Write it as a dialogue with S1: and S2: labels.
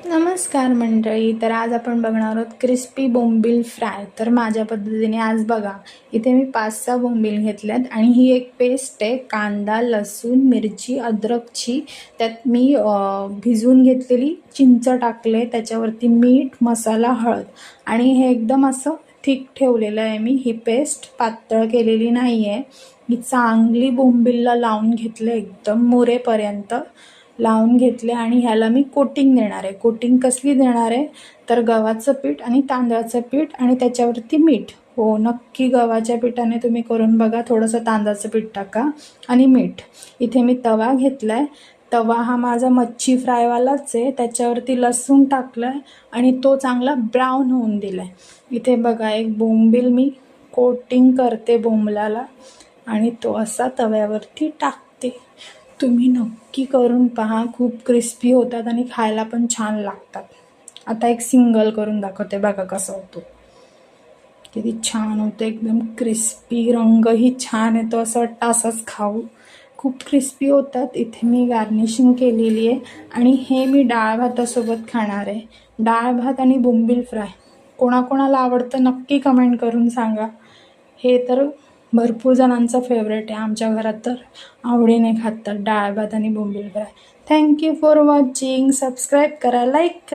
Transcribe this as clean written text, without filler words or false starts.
S1: नमस्कार मंडळी. तर आज आपण बघणार आहोत क्रिस्पी बोंबील फ्राय. तर माझ्या पद्धतीने आज बघा, इथे मी 5-6 बोंबील घेतल्यात आणि ही एक पेस्ट आहे कांदा, लसूण, मिरची, अद्रकची. त्यात मी भिजवून घेतलेली चिंच टाकले, त्याच्यावरती मीठ, मसाला, हळद आणि हे एकदम असं थिक ठेवलेलं आहे. मी ही पेस्ट पातळ केलेली नाही आहे. ही चांगली बोंबीलला लावून घेतलं, एकदम मुरेपर्यंत लावून घेतले आणि ह्याला मी कोटिंग देणार आहे. कोटिंग कसली देणार आहे तर गव्हाचं पीठ आणि तांदळाचं पीठ आणि त्याच्यावरती मीठ. हो, नक्की गव्हाच्या पिठाने तुम्ही करून बघा. थोडंसं तांदळाचं पीठ टाका आणि मीठ. इथे मी तवा घेतला आहे. तवा हा माझा मच्छी फ्रायवालाच आहे. त्याच्यावरती लसूण टाकलं आहे आणि तो चांगला ब्राऊन होऊन दिला आहे. इथे बघा, एक बोंबील मी कोटिंग करते बोंबलाला आणि तो असा तव्यावरती टाकते. तुम्ही नक्की करून पहा, खूप क्रिस्पी होतात आणि खायला पण छान लागतात. आता एक सिंगल करून दाखवते, बघा कसं होतो. किती छान होतं, एकदम क्रिस्पी, रंगही छान येतो, असं वाटतं असंच खाऊ. खूप क्रिस्पी होतात. इथे मी गार्निशिंग केलेली आहे आणि हे मी डाळ भातासोबत खाणार आहे. डाळ भात आणि बोंबील फ्राय कोणाकोणाला आवडतं नक्की कमेंट करून सांगा. हे तर भरपूर जणांचं फेवरेट आहे. आमच्या घरात तर आवडीने खातात डाळ भात आणि बोंबील fry. Thank you for watching. Subscribe करा, लाईक करा.